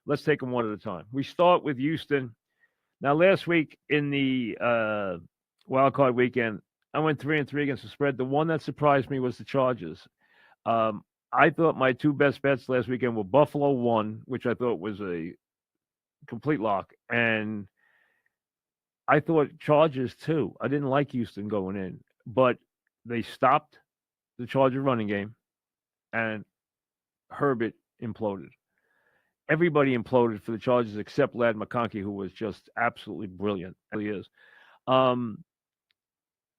Let's take them one at a time. We start with Houston. Now, last week in the wild card weekend, I went 3-3 against the spread. The one that surprised me was the Chargers. Um, I thought my two best bets last weekend were Buffalo one, which I thought was a complete lock, and I thought Chargers too. I didn't like Houston going in, but they stopped the Charger running game, and Herbert imploded. Everybody imploded for the Chargers except Lad McConkey, who was just absolutely brilliant. He really is. Um,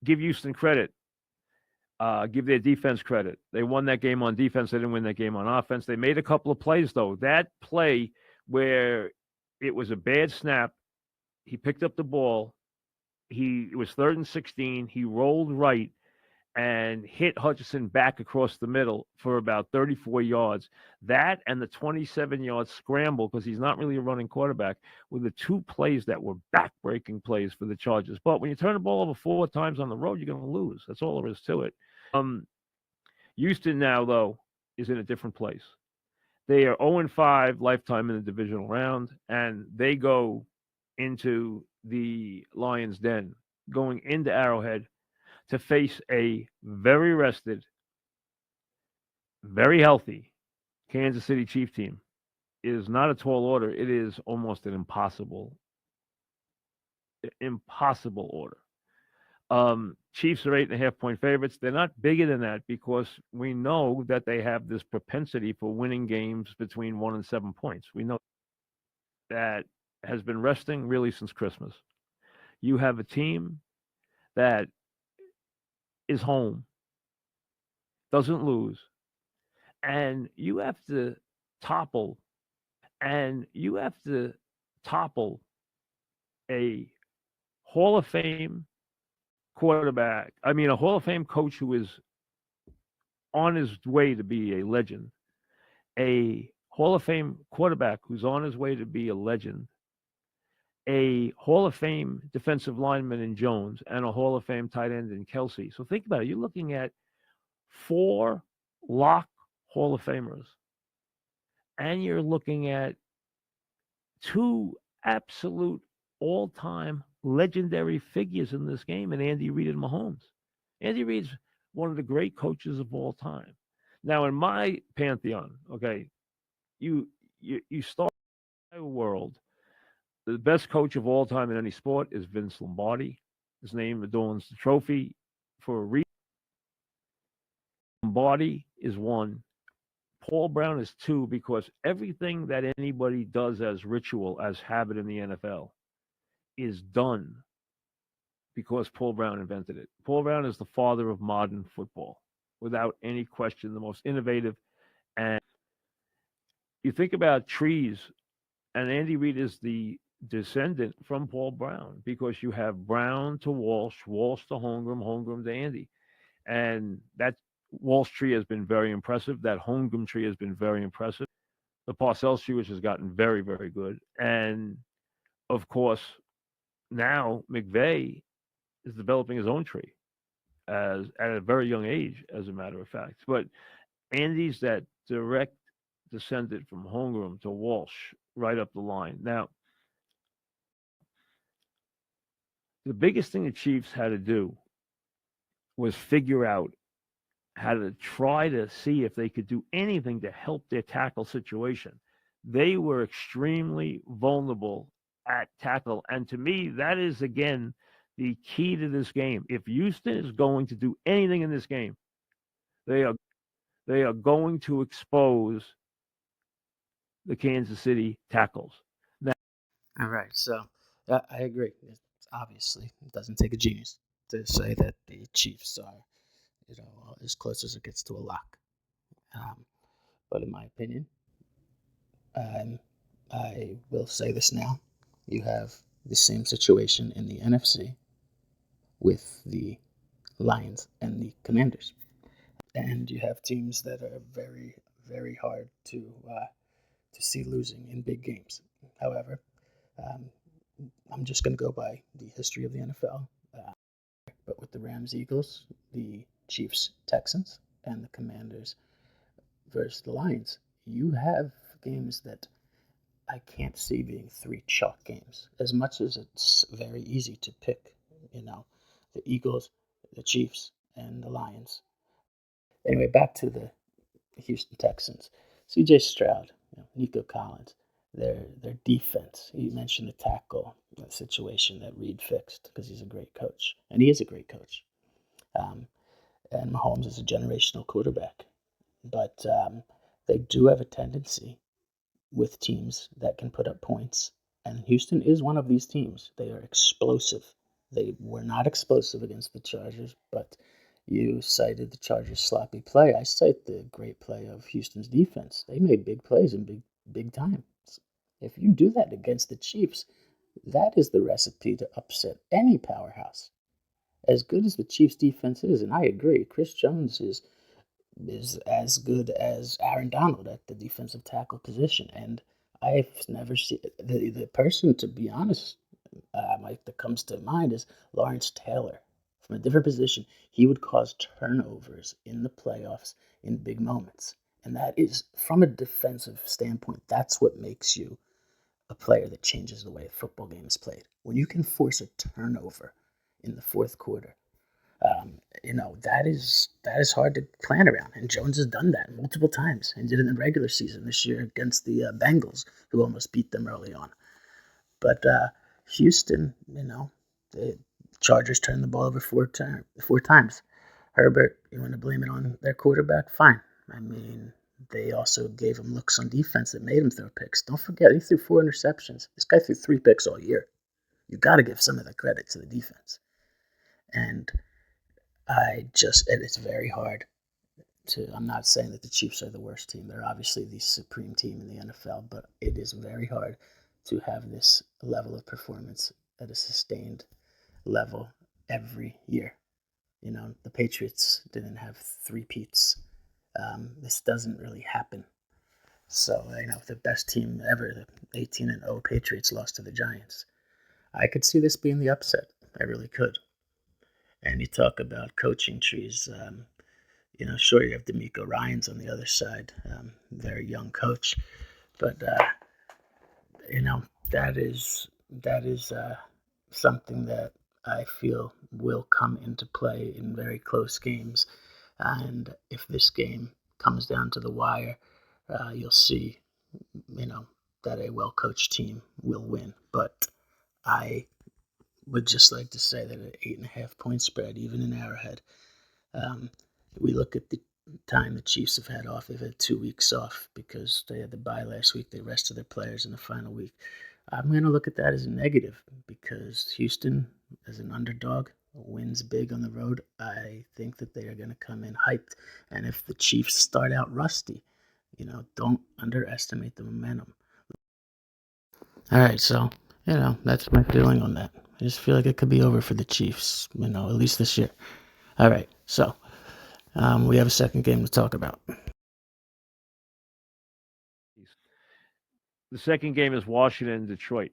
give Houston credit. Give their defense credit. They won that game on defense. They didn't win that game on offense. They made a couple of plays, though. That play where it was a bad snap, he picked up the ball. It was 3rd and 16. He rolled right and hit Hutchinson back across the middle for about 34 yards. That and the 27-yard scramble, because he's not really a running quarterback, were the two plays that were back-breaking plays for the Chargers. But when you turn the ball over 4 times on the road, you're going to lose. That's all there is to it. Houston now, though, is in a different place. They are 0-5 lifetime in the divisional round, and they go into the Lions' den, going into Arrowhead to face a very rested, very healthy Kansas City Chief team. It is not a tall order. It is almost an impossible order. Chiefs are 8.5-point favorites. They're not bigger than that because we know that they have this propensity for winning games between 1 and 7 points. We know that has been resting really since Christmas. You have a team that is home, doesn't lose, and you have to topple a Hall of Fame quarterback. I mean, a Hall of Fame coach who is on his way to be a legend, a Hall of Fame quarterback who's on his way to be a legend, a Hall of Fame defensive lineman in Jones, and a Hall of Fame tight end in Kelsey. So think about it. You're looking at 4 lock Hall of Famers, and you're looking at 2 absolute all-time legendary figures in this game, and Andy Reid and Mahomes. Andy Reid's one of the great coaches of all time. Now, in my pantheon, okay, you start in my world. The best coach of all time in any sport is Vince Lombardi. His name adorns the trophy for a reason. Lombardi is 1. Paul Brown is 2 because everything that anybody does as ritual, as habit in the NFL, is done because Paul Brown invented it. Paul Brown is the father of modern football, without any question, the most innovative. And you think about trees, and Andy Reid is the descendant from Paul Brown because you have Brown to Walsh, Walsh to Holmgren, Holmgren to Andy. And that Walsh tree has been very impressive. That Holmgren tree has been very impressive. The Parcells tree, which has gotten very, very good. And of course, now McVay is developing his own tree as at a very young age, as a matter of fact. But Andy's that direct descendant from Holmgren to Walsh, right up the line. Now, the biggest thing the Chiefs had to do was figure out how to try to see if they could do anything to help their tackle situation. They were extremely vulnerable at tackle. And to me, that is, again, the key to this game. If Houston is going to do anything in this game, they are going to expose the Kansas City tackles. Now, All right, so I agree. Obviously, it doesn't take a genius to say that the Chiefs are, as close as it gets to a lock. Um, but in my opinion, um, I will say this now: you have the same situation in the NFC with the Lions and the Commanders, and you have teams that are very, very hard to see losing in big games. However, um, I'm just going to go by the history of the NFL. But with the Rams Eagles, the Chiefs Texans, and the Commanders versus the Lions, you have games that I can't see being three chalk games. As much as it's very easy to pick, you know, the Eagles, the Chiefs, and the Lions. Anyway, back to the Houston Texans. C.J. Stroud, Nico Collins, their defense. You mentioned the tackle situation that Reed fixed because he's a great coach, and he is a great coach. Um, and Mahomes is a generational quarterback, but they do have a tendency with teams that can put up points. And Houston is one of these teams. They are explosive. They were not explosive against the Chargers, but you cited the Chargers' sloppy play. I cite the great play of Houston's defense. They made big plays in big times. If you do that against the Chiefs, that is the recipe to upset any powerhouse. As good as the Chiefs' defense is, and I agree, Chris Jones is as good as Aaron Donald at the defensive tackle position. And I've never seen the person, to be honest, that comes to mind is Lawrence Taylor. From a different position, he would cause turnovers in the playoffs in big moments. And that is, from a defensive standpoint, that's what makes you a player that changes the way a football game is played. When you can force a turnover in the fourth quarter, that is hard to plan around. And Jones has done that multiple times and did it in the regular season this year against the Bengals, who almost beat them early on. But Houston, the Chargers turned the ball over four times. Herbert, you want to blame it on their quarterback? Fine. I mean, they also gave him looks on defense that made him throw picks. Don't forget, he threw 4 interceptions. This guy threw 3 picks all year. You got to give some of the credit to the defense. And it's very hard I'm not saying that the Chiefs are the worst team. They're obviously the supreme team in the NFL, but it is very hard to have this level of performance at a sustained level every year. The Patriots didn't have 3 peats. This doesn't really happen. So, the best team ever, the 18-0 Patriots, lost to the Giants. I could see this being the upset. I really could. And you talk about coaching trees. Sure, you have D'Amico Ryans on the other side, very young coach, but that is something that I feel will come into play in very close games, and if this game comes down to the wire, you'll see, that a well-coached team will win. But I would just like to say that an 8.5-point spread, even in Arrowhead. We look at the time the Chiefs have had off. They've had 2 weeks off because they had the bye last week. They rested their players in the final week. I'm going to look at that as a negative because Houston, as an underdog, wins big on the road. I think that they are going to come in hyped. And if the Chiefs start out rusty, don't underestimate the momentum. All right, so, that's my feeling on that. I just feel like it could be over for the Chiefs, at least this year. All right, so we have a second game to talk about. The second game is Washington, Detroit.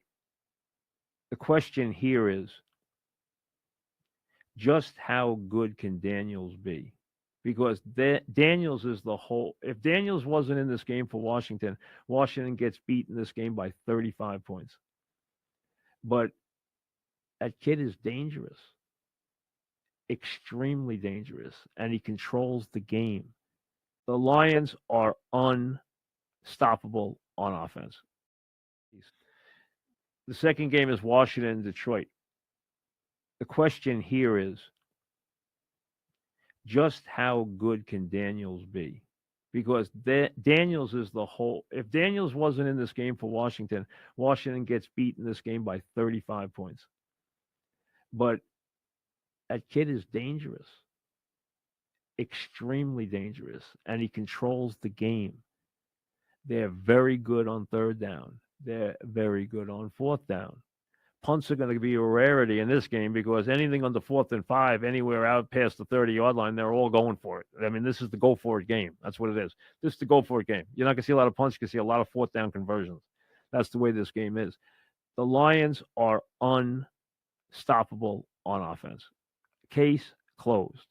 The question here is just how good can Daniels be? Because Daniels is the whole. If Daniels wasn't in this game for Washington, Washington gets beat in this game by 35 points. But that kid is dangerous, extremely dangerous, and he controls the game. The Lions are unstoppable on offense. The second game is Washington, Detroit. The question here is just how good can Daniels be? Because Daniels is the whole. If Daniels wasn't in this game for Washington, Washington gets beat in this game by 35 points. But that kid is dangerous, extremely dangerous, and he controls the game. They're very good on third down. They're very good on fourth down. Punts are going to be a rarity in this game because anything on the 4th and 5, anywhere out past the 30-yard line, they're all going for it. I mean, this is the go for it game. That's what it is. This is the go for it game. You're not going to see a lot of punts. You can see a lot of fourth down conversions. That's the way this game is. The Lions are unstoppable on offense. Case closed.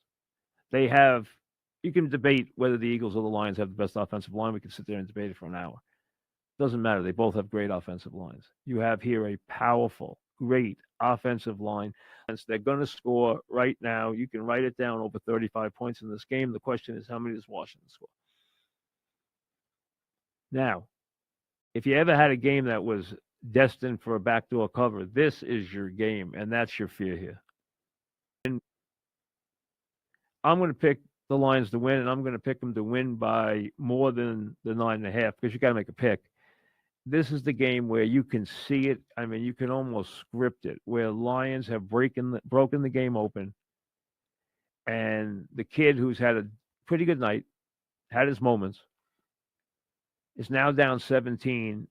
They have. You can debate whether the Eagles or the Lions have the best offensive line. We can sit there and debate it for an hour. Doesn't matter. They both have great offensive lines. You have here a powerful, great offensive line. And they're going to score right now. You can write it down over 35 points in this game. The question is, how many does Washington score? Now, if you ever had a game that was destined for a backdoor cover, this is your game, and that's your fear here. And I'm going to pick the Lions to win, and I'm going to pick them to win by more than the 9.5 because you got to make a pick. This is the game where you can see it. I mean, you can almost script it, where Lions have broken the game open, and the kid who's had a pretty good night, had his moments, is now down 17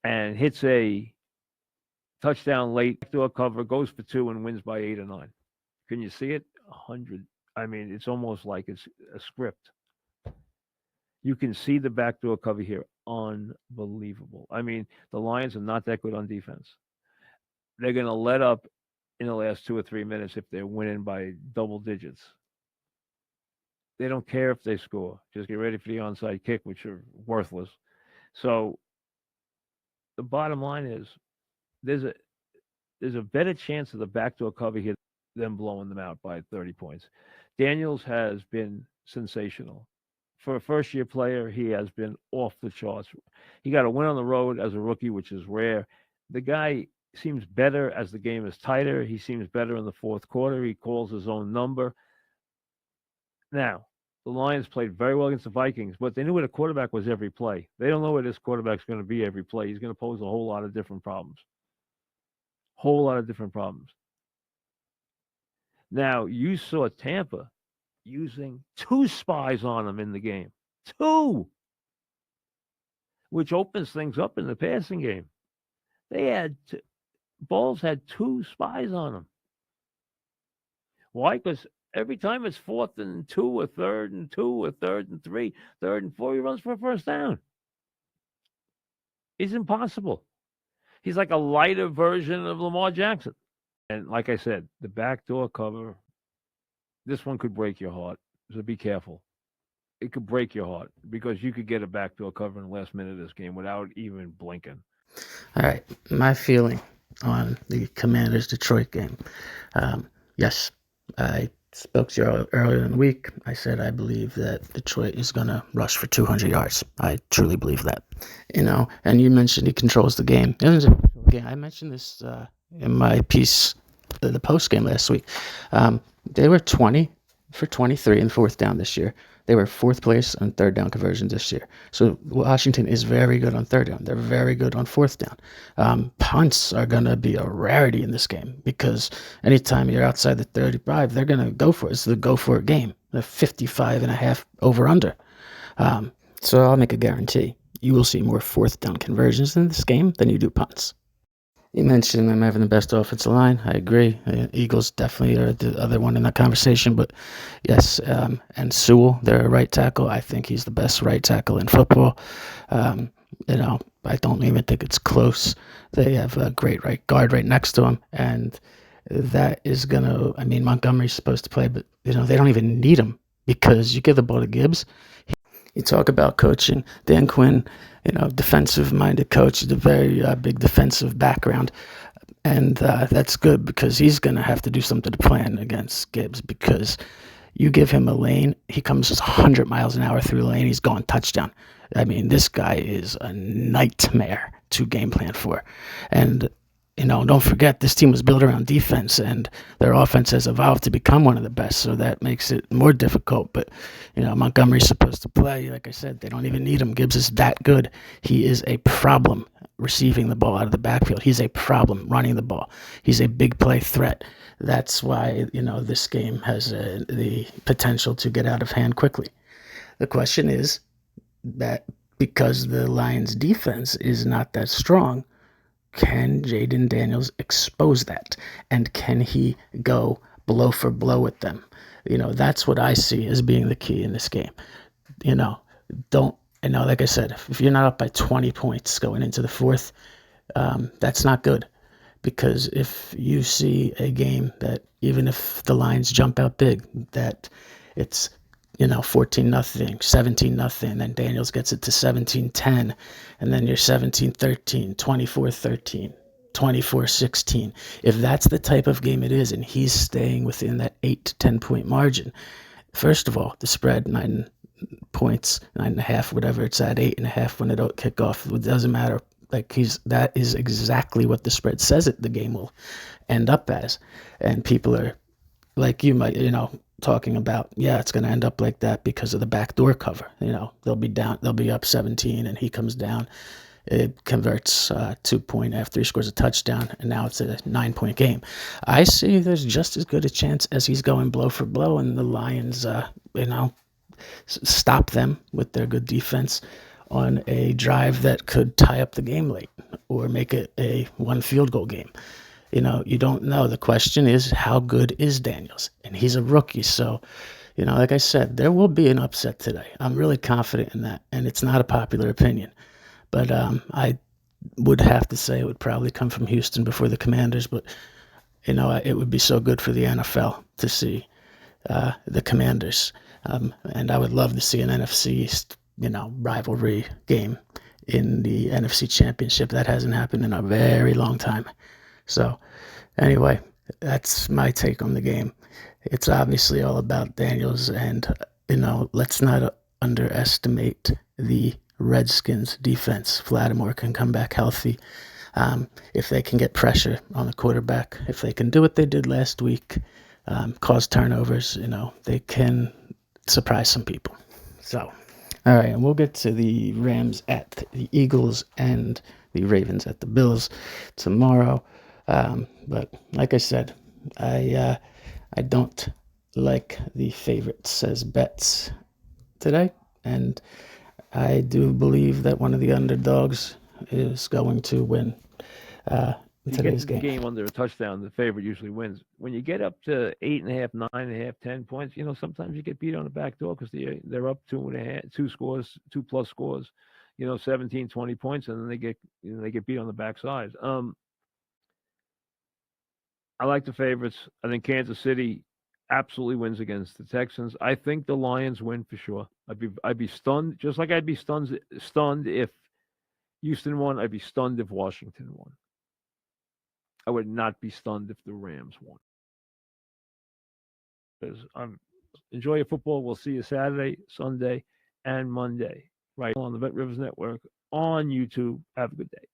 and hits a touchdown late, to a cover, goes for 2 and wins by 8 or 9. Can you see it? 100. I mean, it's almost like it's a script. You can see the backdoor cover here. Unbelievable. I mean, the Lions are not that good on defense. They're going to let up in the last 2 or 3 minutes if they're winning by double digits. They don't care if they score. Just get ready for the onside kick, which are worthless. So the bottom line is there's a better chance of the backdoor cover here than blowing them out by 30 points. Daniels has been sensational. For a first-year player, he has been off the charts. He got a win on the road as a rookie, which is rare. The guy seems better as the game is tighter. He seems better in the fourth quarter. He calls his own number. Now, the Lions played very well against the Vikings, but they knew where the quarterback was every play. They don't know where this quarterback's going to be every play. He's going to pose a whole lot of different problems. Now, you saw Tampa using 2 spies on him in the game. 2! Which opens things up in the passing game. Balls had 2 spies on him. Why? Because every time it's 4th and 2 or 3rd and 2 or 3rd and 3, 3rd and 4, he runs for a first down. It's impossible. He's like a lighter version of Lamar Jackson. And like I said, the backdoor cover, this one could break your heart. So be careful. It could break your heart because you could get a backdoor cover in the last minute of this game without even blinking. All right. My feeling on the Commanders Detroit game. Yes, I spoke to you earlier in the week. I said I believe that Detroit is going to rush for 200 yards. I truly believe that. And you mentioned he controls the game. I mentioned this in my piece, the post game last week. They were 20 for 23 in 4th down this year. They were 4th place on 3rd down conversions this year. So Washington is very good on 3rd down. They're very good on 4th down. Punts are going to be a rarity in this game because anytime you're outside the 35, they're going to go for it. It's the go for it game. The 55.5 over under. So I'll make a guarantee. You will see more 4th down conversions in this game than you do punts. You mentioned them having the best offensive line. I agree. Eagles definitely are the other one in that conversation. But yes, and Sewell, their right tackle, I think he's the best right tackle in football. I don't even think it's close. They have a great right guard right next to him. And that is going to, Montgomery's supposed to play, but, they don't even need him because you give the ball to Gibbs. You talk about coaching. Dan Quinn, defensive-minded coach, a very big defensive background. And that's good because he's going to have to do something to plan against Gibbs because you give him a lane, he comes 100 miles an hour through the lane, he's going touchdown. This guy is a nightmare to game plan for. And don't forget, this team was built around defense, and their offense has evolved to become one of the best, so that makes it more difficult. But, Montgomery's supposed to play. Like I said, they don't even need him. Gibbs is that good. He is a problem receiving the ball out of the backfield. He's a problem running the ball. He's a big play threat. That's why, this game has the potential to get out of hand quickly. The question is that because the Lions' defense is not that strong, can Jaden Daniels expose that? And can he go blow for blow with them? That's what I see as being the key in this game. Like I said, if you're not up by 20 points going into the 4th, that's not good. Because if you see a game that even if the Lions jump out big, that it's, 14-0, 17-0, then Daniels gets it to 17-10, and then you're 17-13, 24-13, 24-16. If that's the type of game it is, and he's staying within that 8 to 10 point margin, first of all, the spread 9 points, 9.5, whatever it's at, 8.5 when it kick off. It doesn't matter. Like that is exactly what the spread says the game will end up as, and people are like you might talking about, it's going to end up like that because of the backdoor cover. They'll be up 17, and he comes down. It converts 2 point after he scores a touchdown, and now it's a 9 point game. I see there's just as good a chance as he's going blow for blow, and the Lions, stop them with their good defense on a drive that could tie up the game late or make it a 1 field goal game. You don't know. The question is, how good is Daniels? And he's a rookie. So, like I said, there will be an upset today. I'm really confident in that. And it's not a popular opinion. But I would have to say it would probably come from Houston before the Commanders. But, it would be so good for the NFL to see the Commanders. And I would love to see an NFC East, rivalry game in the NFC Championship. That hasn't happened in a very long time. So anyway, that's my take on the game. It's obviously all about Daniels, and, let's not underestimate the Redskins defense. Vladimir can come back healthy. If they can get pressure on the quarterback, if they can do what they did last week, cause turnovers, they can surprise some people. So, all right, and we'll get to the Rams at the Eagles and the Ravens at the Bills tomorrow. But like I said, I don't like the favorites as bets today, and I do believe that one of the underdogs is going to win today's game. game. Under a touchdown, the favorite usually wins. When you get up to 8.5, 9.5, 10 points, sometimes you get beat on the back door because they're up 2.5, 2+ scores, 17, 20 points, and then they get beat on the backside. I like the favorites. I think Kansas City absolutely wins against the Texans. I think the Lions win for sure. I'd be stunned, just like I'd be stunned if Houston won. I'd be stunned if Washington won. I would not be stunned if the Rams won. Because enjoy your football. We'll see you Saturday, Sunday, and Monday right on the Bet Rivers Network on YouTube. Have a good day.